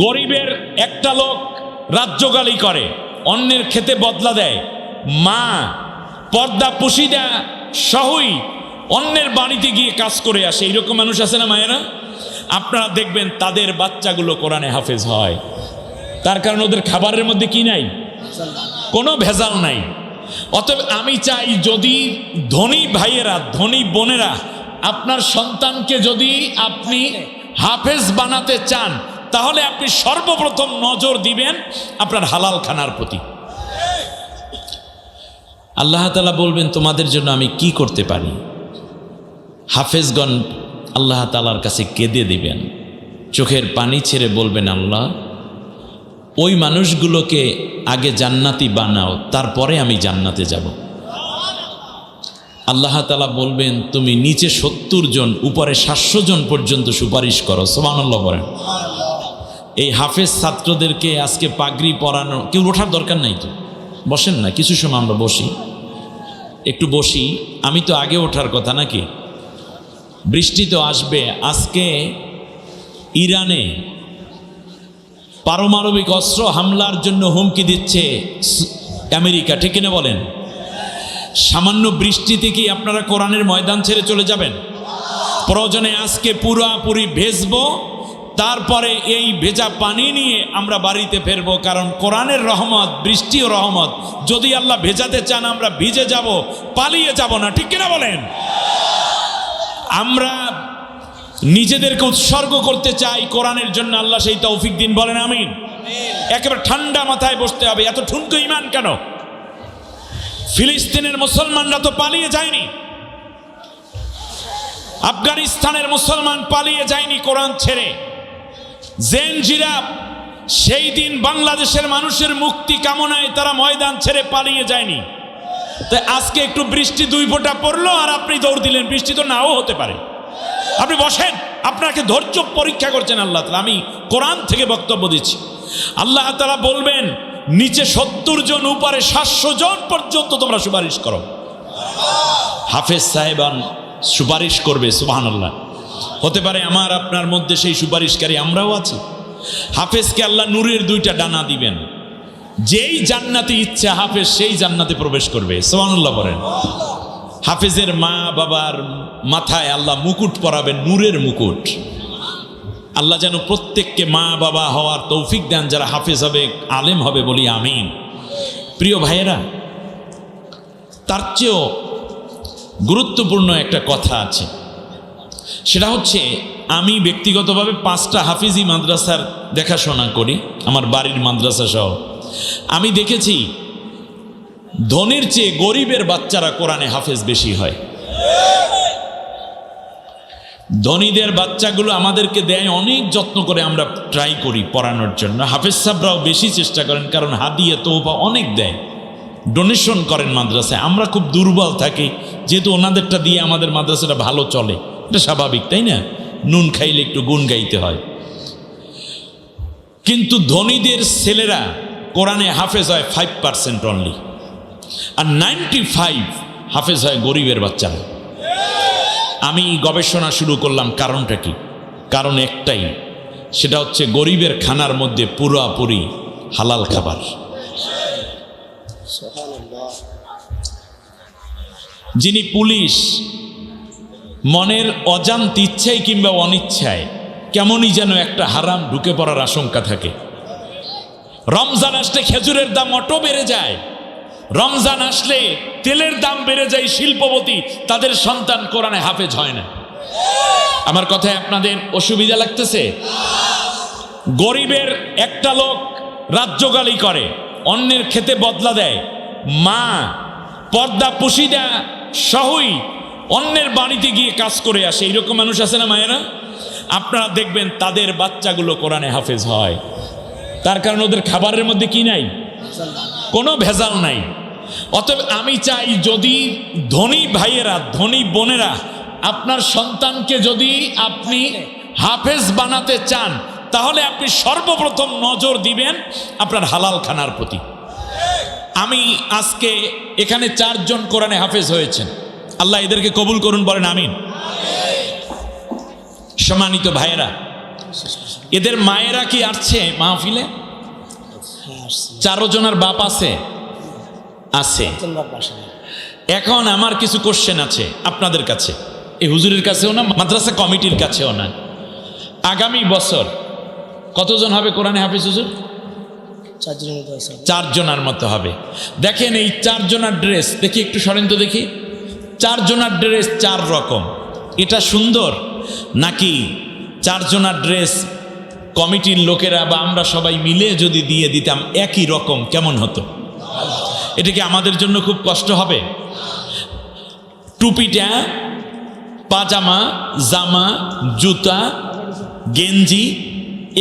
গরিবের একটা লোক রাজ্যগালি করে, অন্যের খেতে বদলা দেয়, মা পর্দা পুশিদা সহই অন্যের বাড়িতে গিয়ে কাজ করে আসে, এইরকম মানুষ আছে না মায়েরা? আপনারা দেখবেন তাদের বাচ্চাগুলো কোরআনে হাফেজ হয়। তার কারণ ওদের খাবারের মধ্যে কি নাই? কোনো ভেজাল নাই। অতএব আমি চাই, যদি ধনী ভাইয়েরা, ধনী বোনেরা, আপনার সন্তানকে যদি আপনি হাফেজ বানাতে চান, তাহলে আপনি সর্বপ্রথম নজর দিবেন আপনার হালাল খানার প্রতি। আল্লাহ তাআলা বলবেন, তোমাদের জন্য আমি কি করতে পারি? হাফেজগণ আল্লাহ তাআলার কাছে কেঁদে দিবেন, চোখের পানি ছেড়ে বলবেন, আল্লাহ ওই মানুষগুলোকে আগে জান্নাতি বানাও, তারপরে আমি জান্নাতে যাব। আল্লাহ তাআলা বলবেন, তুমি নিচে 70 জন, উপরে 700 জন পর্যন্ত সুপারিশ করো। সুবহানাল্লাহ বলেন। এই হাফেজ ছাত্রদেরকে আজকে পাগড়ি পরানো, কেউ ওঠার দরকার নাই তো, বসেন না, কিছু সময় আমরা বসি, একটু বসি। আমি তো আগে ওঠার কথা নাকি? বৃষ্টি তো আসবে। আজকে ইরানে পারমাণবিক অস্ত্র হামলার জন্য হুমকি দিচ্ছে আমেরিকা, ঠিক কিনা বলেন? সামান্য বৃষ্টিতে কি আপনারা কোরআনের ময়দান ছেড়ে চলে যাবেন? প্রয়োজনে আজকে পুরোপুরি ভেজবো, তারপরে এই ভেজা পানি নিয়ে আমরা বাড়িতে ফেরবো। কারণ কোরআনের রহমত, বৃষ্টি ও রহমত। যদি আল্লাহ ভেজাতে চান আমরা ভিজে যাব, পালিয়ে যাব না, ঠিক কিনা বলেন? আমরা নিজেদেরকে উৎসর্গ করতে চাই কোরআনের জন্য, আল্লাহ সেই তৌফিক দিন, বলেন আমিন। একেবারে ঠান্ডা মাথায় বসতে হবে। এত ঠুনকো ইমান কেন? ফিলিস্তিনের মুসলমানরা তো পালিয়ে যায়নি, আফগানিস্তানের মুসলমান পালিয়ে যায়নি কোরআন ছেড়ে। জেনজিরা সেই দিন বাংলাদেশের মানুষের মুক্তি কামনায় তারা ময়দান ছেড়ে পালিয়ে যায়নি। তাই আজকে একটু বৃষ্টি 2 ফোঁটা পড়লো আর আপনি দৌড় দিলেন, বৃষ্টি তো নাও হতে পারে। আপনি বসেন, আপনাকে ধৈর্য পরীক্ষা করছেন আল্লাহ তাআলা। আমি কোরআন থেকে বক্তব্য দিচ্ছি। আল্লাহ তাআলা বলবেন, নিচে 70 জন, উপরে 700 জন পর্যন্ত তোমরা সুপারিশ করো। হাফেজ সাহেবান সুপারিশ করবে, সুবহানাল্লাহ। হতে পারে আমার আপনার মধ্যে সেই সুপারিশকারী আমরাও আছি। হাফেজকে আল্লাহ নূরের 2টা ডানা দিবেন, যেই জান্নাতে ইচ্ছা হাফেজ সেই জান্নাতে প্রবেশ করবে। সুবহানাল্লাহ বলেন। হাফেজের মা বাবার মাথায় আল্লাহ মুকুট পরাবেন, নূরের মুকুট। আল্লাহ যেন প্রত্যেককে মা বাবা হওয়ার তৌফিক দেন, যারা হাফেজ হবে, আলেম হবে, বলি আমিন। প্রিয় ভাইয়েরা, তার চেয়েও গুরুত্বপূর্ণ একটা কথা আছে, সেটা হচ্ছে আমি ব্যক্তিগতভাবে 5টা হাফিজি মাদ্রাসার দেখাশোনা করি, আমার বাড়ির মাদ্রাসা সহ। আমি দেখেছি ধনীর চেয়ে গরিবের বাচ্চারা কোরআনে হাফেজ বেশি হয়। ধনীদের বাচ্চাগুলো আমাদেরকে দেয়, অনেক যত্ন করে আমরা ট্রাই করি পড়ানোর জন্য। হাফেজ সাহেবরাও বেশি চেষ্টা করেন, কারণ হাদিয়া তোহফা অনেক দেয়, ডোনেশন করেন মাদ্রাসায়। আমরা খুব দুর্বল থাকি, যেহেতু ওনাদেরটা দিয়ে আমাদের মাদ্রাসাটা ভালো চলে, এটা স্বাভাবিক, তাই না? নুন খাইলে একটু গুণ গাইতে হয়। কিন্তু ধনীদের ছেলেরা কোরআনে হাফেজ হয় 5% অনলি, আর 95 হাফেজ হয় গরিবের বাচ্চারা। আমি গবেষণা শুরু করলাম, কারণটা কি? কারণ একটাই, সেটা হচ্ছে গরিবের খানার মধ্যে পুরোপুরি হালাল খাবার। যিনি পুলিশ, মনের অজান্তে, ইচ্ছায় কিংবা অনিচ্ছায় কেমনই যেন একটা হারাম ঢুকে পড়ার আশঙ্কা থাকে। রমজান আসলে খেজুরের দাম অটো বেড়ে যায়, রমজান আসলে তেলের দাম বেড়ে যায়। শিল্পপতি, তাদের সন্তান কোরআনে হাফেজ হয় না। আমার কথায় আপনাদের অসুবিধা লাগতেছে? গরিবের একটা লোক রাজ্যগালি করে, অন্যের খেতে বদলা দেয়, মা পর্দা পুশিদা সহই অন্যের বাড়িতে গিয়ে কাজ করে আসে, এইরকম মানুষ আছে না মায়েরা? আপনারা দেখবেন তাদের বাচ্চাগুলো কোরআনে হাফেজ হয়। তার কারণ ওদের খাবারের মধ্যে কি নাই? কোনো ভেজাল নাই। অতএব আমি চাই, যদি ধনী ভাইয়েরা, ধনী বোনেরা, আপনার সন্তানকে যদি আপনি হাফেজ বানাতে চান, তাহলে আপনি সর্বপ্রথম নজর দিবেন আপনার হালাল খানার প্রতি। আমি আজকে এখানে 4 জন কোরআনে হাফেজ হয়েছেন, আল্লাহ এদেরকে কবুল করুন, বলেন আমিন। সম্মানিত ভাইয়েরা, এদের মায়েরা কি আসছে মাহফিলে? হ্যাঁ, আসছি। 4 জনের বাপ আছে? আছে। এখন আমার কিছু কোশ্চেন আছে আপনাদের কাছে, এই হুজুরের কাছেও না, মাদ্রাসা কমিটির কাছেও না। আগামী বছর কতজন হবে কোরআনে হাফেজ হুজুর? 4 জনের মতো হবে। দেখেন এই 4 জনের ড্রেস, দেখি একটু সরেন তো দেখি। 4 জনের ড্রেস 4 রকম, এটা সুন্দর নাকি 4 জনের ড্রেস কমিটির লোকেরা বা আমরা সবাই মিলে যদি দিয়ে দিতাম একই রকম কেমন হতো? এটা কি আমাদের জন্য খুব কষ্ট হবে? টুপিটা, পাজামা, জামা, জুতা, গেঞ্জি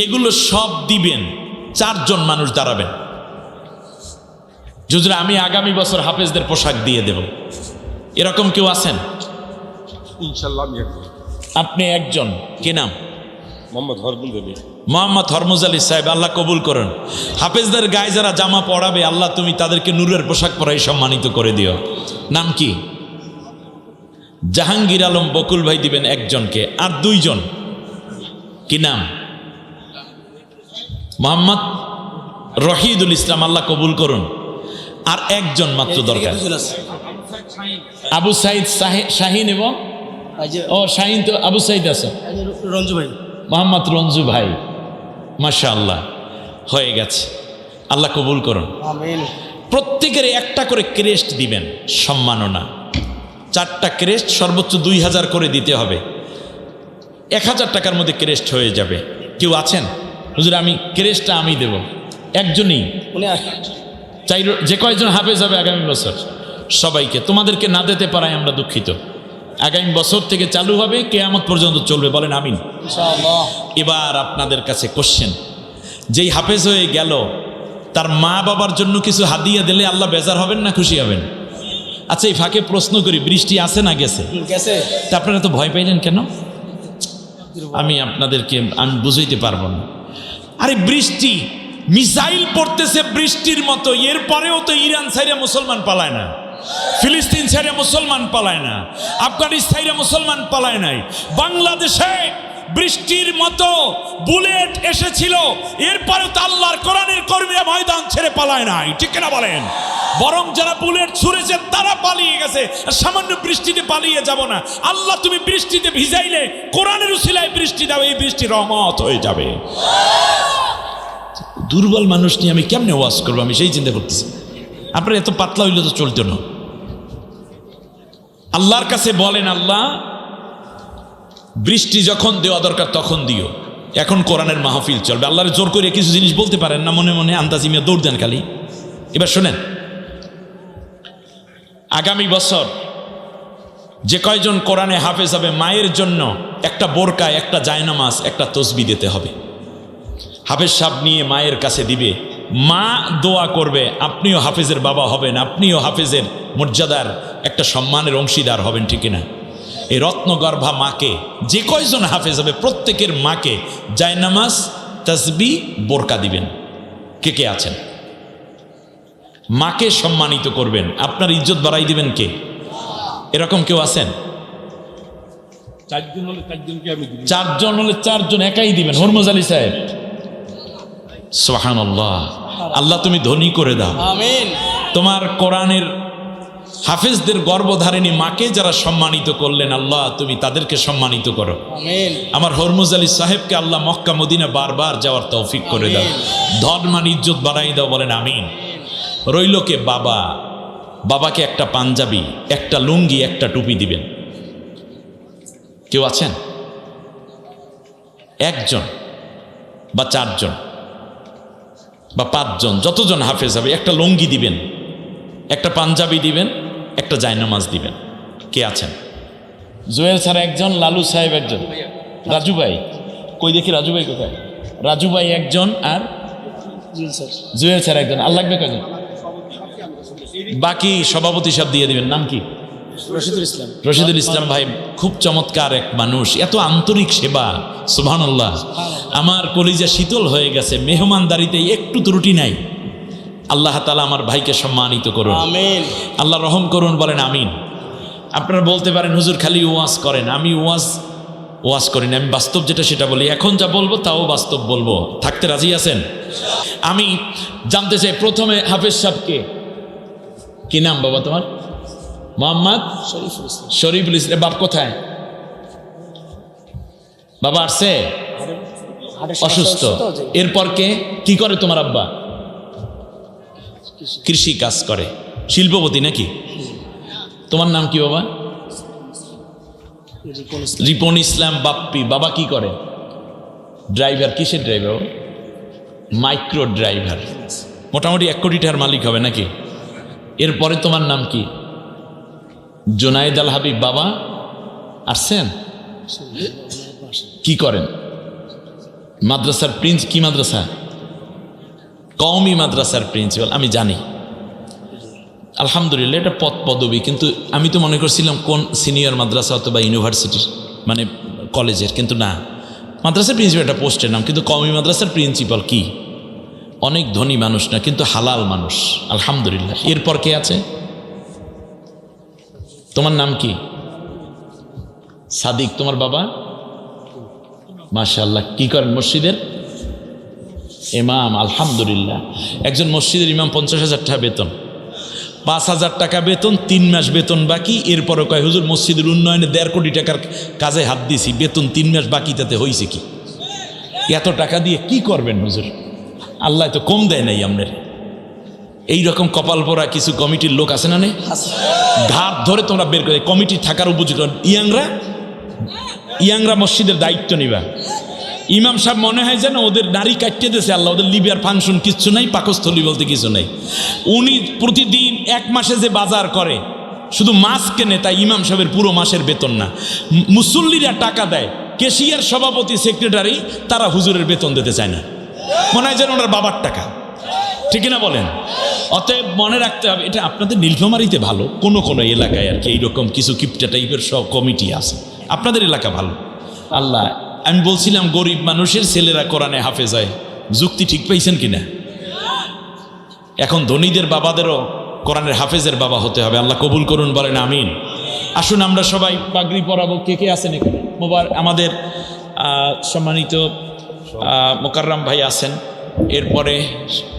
এগুলো সব দিবেন, 4 জন মানুষ দাঁড়াবেন। হুজুর আমি আগামী বছর হাফেজদের পোশাক দিয়ে দেব, এরকম কেউ আছেন? ইনশাআল্লাহ আমি একজন। আপনি একজন, কি নাম? মোহাম্মদ হরমুজ আলী। মোহাম্মদ হরমুজ আলী সাহেব, আল্লাহ কবুল করুন। হাফেজদের গায়ে যারা জামা পরাবে আল্লাহ তুমি তাদেরকে নূরের পোশাক পরাই সম্মানিত করে দিও। নাম কি? জাহাঙ্গীর আলম বকুল ভাই দিবেন একজনকে, আর 2 জন, কি নাম? মোহাম্মদ রহিদুল ইসলাম, আল্লাহ কবুল করুন। আর একজন মাত্র দরকার, আবু সাইদ শাহিন। এবং ও শাহিন তো, আবু সাইদ আছে, রঞ্জু ভাই, মোহাম্মদ রঞ্জু ভাই। মাশাআল্লাহ, হয়ে গেছে, আল্লাহ কবুল করুন। আমিন। প্রত্যেকের একটা করে ক্রেস্ট দিবেন, সম্মাননা। 4টা ক্রেস্ট সর্বোচ্চ 2000 করে দিতে হবে। 1000 টাকার মধ্যে ক্রেস্ট হয়ে যাবে। কেউ আছেন? হুজুর আমি ক্রেস্টটা আমি দেব। একজনই, চাই যে কয়জন হাফেজ হবে আগামী বছর সবাইকে। তোমাদেরকে না দিতে পারায় আমরা দুঃখিত। আগামী বছর থেকে চালু হবে, কিয়ামত পর্যন্ত চলবে, বলেন আমিন। ইনশাআল্লাহ। এবার আপনাদের কাছে কোশ্চেন, যেই হাফেজ হয়ে গেল তার মা বাবার জন্য কিছু হাদিয়া দিলে আল্লাহ বেজার হবেন না খুশি হবেন? আচ্ছা এই ফাঁকে প্রশ্ন করি, বৃষ্টি আছে না গেছে? গেছে। তা আপনারা তো ভয় পাইলেন কেন? আমি আপনাদেরকে আমি বুঝাইতে পারবো না। আরে বৃষ্টি, মিসাইল পড়তেছে বৃষ্টির মতো, এরপরেও তো ইরান সাইরে মুসলমান পালায় না, ফিলিস্তিন সাইরে মুসলমান পালায় না, আফগানিস্তানে মুসলমান পালায় নাই। বাংলাদেশে বৃষ্টির মতো বুলেট এসেছিল, এরপরেও তো আল্লাহর কোরআনের কর্মীরা ময়দান ছেড়ে পালায় নাই, ঠিক কিনা বলেন? বরং যারা বুলেট ছুঁড়েছে তারা পালিয়ে গেছে। আর সামান্য বৃষ্টিতে পালিয়ে যাব না। আল্লাহ তুমি বৃষ্টিতে ভিজাইলে কোরআনের উসিলায় বৃষ্টি দাও, এই বৃষ্টি রহমত হয়ে যাবে। দুর্বল মানুষ নিয়ে আমি কেমনে ওয়াজ করবো, আমি সেই চিন্তা করতেছি। আপনার এত পাতলা হইলে তো চলতো না। আল্লাহর কাছে বলেন, আল্লাহ বৃষ্টি যখন দেওয়া দরকার তখন দিও। এখন কোরআনের মাহফিল চলবে, আল্লাহর জোর করে কিছু জিনিস বলতে পারেন না, মনে মনে আন্দাজিমিয়া দৌড় দেন খালি। এবার শোনেন, আগামী বছর যে কয়জন কোরআনে হাফেজ হবে মায়ের জন্য একটা বোরকা, একটা জায়নামাজ, একটা তসবি দিতে হবে। হাফেজ সাহেব নিয়ে মায়ের কাছে দিবে, মা দোয়া করবে, আপনিও হাফেজের বাবা হবেন, আপনিও হাফেজের মর্যাদার একটা সম্মানের অংশীদার হবেন, ঠিক না? এই রত্নগর্ভা মাকে, যে কয়জন হাফেজ হবে প্রত্যেকের মাকে জায়নামাজ, তসবি, বোরকা দিবেন। কে কে আছেন? মাকে সম্মানিত করবেন, আপনার ইজ্জত বাড়াই দিবেন কে? এরকম কেউ আছেন? 4 জন হলে 4 জনকে আমি দিব। 4 জন হলে 4 জন একাই দিবেন। হরমুজ আলী সাহেব, সুবহানাল্লাহ, আল্লাহ তুমি ধনী করে দাও। আমিন। তোমার কোরআনের হাফেজদের গর্ভধারিণী মাকে যারা সম্মানিত করলেন, আল্লাহ তুমি তাদেরকে সম্মানিত করো। আমিন। আমার হরমুজ আলী সাহেবকে আল্লাহ মক্কা মদিনা বারবার যাওয়ার তৌফিক করে দাও, ধন মান ইজ্জত বাড়াই দাও, বলেন আমিন। রইল কে? বাবা, বাবাকে একটা পাঞ্জাবি, একটা লুঙ্গি, একটা টুপি দিবেন। কেউ আছেন? 1 জন বা 4 জন বা 5 জন, যতজন হাফেজ হবে একটা লুঙ্গি দিবেন, একটা পাঞ্জাবি দিবেন, একটা জায়নামাজ দিবেন। কে আছেন? জুয়েল স্যার 1 জন, লালু সাহেব 1 জন, রাজু ভাই কই দেখি, রাজু ভাই কোথায়? রাজু ভাই 1 জন, আর জুয়েল স্যার 1 জন। আর লাগবে কয়জন? বাকি সভাপতি সাহেব দিয়ে দিবেন। নাম কি? রশিদুল ইসলাম। রশিদুল ইসলাম ভাই খুব চমৎকার এক মানুষ, এত আন্তরিক সেবা, সুবহানাল্লাহ। আমার কলিজা শীতল হয়ে গেছে, মেহমানদারিতে একটু ত্রুটি নাই। আল্লাহ তাআলা আমার ভাইকে সম্মানিত করুন, আমিন। আল্লাহ রহম করুন, বলেন আমিন। আপনারা বলতে পারেন হুজুর খালি ওয়াজ করেন, আমি ওয়াজ ওয়াজ করি না, আমি বাস্তব যেটা সেটা বলি। এখন যা বলবো তাও বাস্তব বলবো। থাকতে রাজি আছেন? আমি জানতে চাই প্রথমে হাফেজ সাহেবকে, কি নাম বাবা তোমার? মোহাম্মদ শরীফুল ইসলাম। শরীফুল ইসলাম। বাপ কোথায়? বাবা আসছে হাটের অসুস্থ। তো যে এরপর কে কি করে তোমার আব্বা? কৃষি কাজ করে, শিল্পপতি নাকি? তোমার নাম কি বাবা? রিপন ইসলাম। রিপন ইসলাম বাপ্পি। বাবা কি করে? ড্রাইভার। কিসের ড্রাইভার? Micro driver. মোটামুটি 1 কোটি টাকার মালিক হবে নাকি? এরপরে তোমার নাম কি? জোনায়েদ আল হাবিব। বাবা আসছেন? কি করেন? মাদ্রাসার প্রিন্স। কি মাদ্রাসা? কওমি মাদ্রাসার প্রিন্সিপাল। আমি জানি, আলহামদুলিল্লাহ, এটা পদ পদবী, কিন্তু আমি তো মনে করছিলাম কোন সিনিয়র মাদ্রাসা অথবা ইউনিভার্সিটির, মানে কলেজের, কিন্তু না, মাদ্রাসার প্রিন্সিপাল একটা পোস্টের নাম, কিন্তু কওমি মাদ্রাসার প্রিন্সিপাল। কি অনেক ধনী মানুষ না, কিন্তু হালাল মানুষ, আলহামদুলিল্লাহ। এরপর কে আছে? তোমার নাম কি? সাদিক। তোমার বাবা? মাশাআল্লাহ। কি করেন? মসজিদের ইমাম। আলহামদুলিল্লাহ। একজন মসজিদের ইমাম 50,000 টাকা বেতন, 5,000 টাকা বেতন, 3 মাস বেতন বাকি। এরপরও কয় হুজুর মসজিদের উন্নয়নে 1.5 কোটি টাকার কাজে হাত দিছি, বেতন 3 মাস বাকি, তাতে হয়েছে কি? এত টাকা দিয়ে কি করবেন হুজুর? আল্লাহ তো কম দেয় নাই আপনার। এইরকম কপাল পরা কিছু কমিটির লোক আছে না? ঘাট ধরে তোমরা বের করে, কমিটি থাকার উপযুক্ত। ইয়াংরা মসজিদের দায়িত্ব নিবা। ইমাম সাহেব মনে হয় যেন ওদের নারী কাটতে দিয়েছে আল্লাহ, ওদের লিবিয়ার ফাংশন কিচ্ছু নাই, পাকস্থলী বলতে কিছু নাই। উনি প্রতিদিন 1 মাসে যে বাজার করে, শুধু মাছ কেনে, তাই ইমাম সাহেবের পুরো মাসের বেতন না। মুসল্লিরা টাকা দেয়, কেশিয়ার, সভাপতি, সেক্রেটারি, তারা হুজুরের বেতন দিতে চায় না, মনে হয় যেন ওনার বাবার টাকা। ঠিক না বলেন? অতএব মনে রাখতে হবে, এটা আপনাদের নীলফামারীতে ভালো, কোনো কোনো এলাকায় আর কি এইরকম কিছু কিপটা টাইপের সব কমিটি আছে। আপনাদের এলাকা ভালো। আল্লাহ, আমি বলছিলাম গরিব মানুষের ছেলেরা কোরআনে হাফেজ হয়, যুক্তি ঠিক পাইছেন কিনা? এখন ধনীদের বাবাদেরও কোরআনের হাফেজের বাবা হতে হবে। আল্লাহ কবুল করুন, বলেন আমিন। আসুন আমরা সবাই পাগড়ি পরাবো। কে কে আছেন এখানে? আমাদের সম্মানিত মোকাররম ভাই আছেন, এরপরে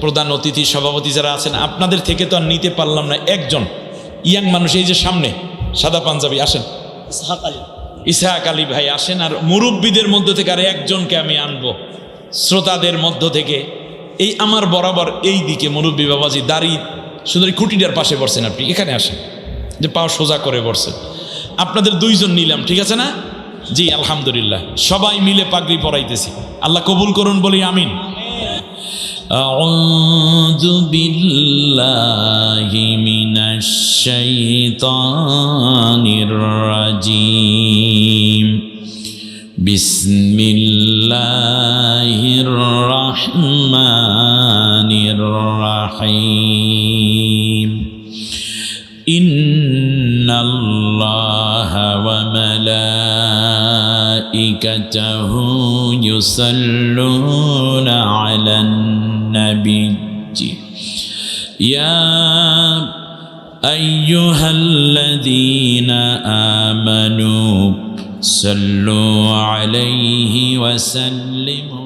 প্রধান অতিথি, সভাপতি যারা আছেন, আপনাদের থেকে তো আর নিতে পারলাম না। একজন ইয়াং মানুষ, এই যে সামনে সাদা পাঞ্জাবি, আসেন। ইসহাক আলী ভাই আসেন। আর মুরব্বীদের মধ্য থেকে আর একজনকে আমি আনবো, শ্রোতাদের মধ্য থেকে। এই আমার বরাবর এই দিকে মুরব্বী বাবাজি, দাড়ি সুন্দরী খুঁটিটার পাশে বসছেন, আপনি এখানে আসেন, যে পাও সোজা করে বসছেন। আপনাদের 2 জন নিলাম, ঠিক আছে না? জি আলহামদুলিল্লাহ। সবাই মিলে পাগড়ি পরাইতেছি। আল্লাহ কবুল করুন, বলি আমিন। আউযু বিল্লাহি মিনাশ শাইতানির রাজিম। বিসমিল্লাহির রাহমানির রাহিম। ইন্নাল্লাহা ওয়া মালাইকাতাহু ইউসাল্লুনা আলান নাবিয়্যি ইয়া আইয়ুহাল্লাযীনা আমানু সাল্লু আলাইহি ওয়া সাল্লিমু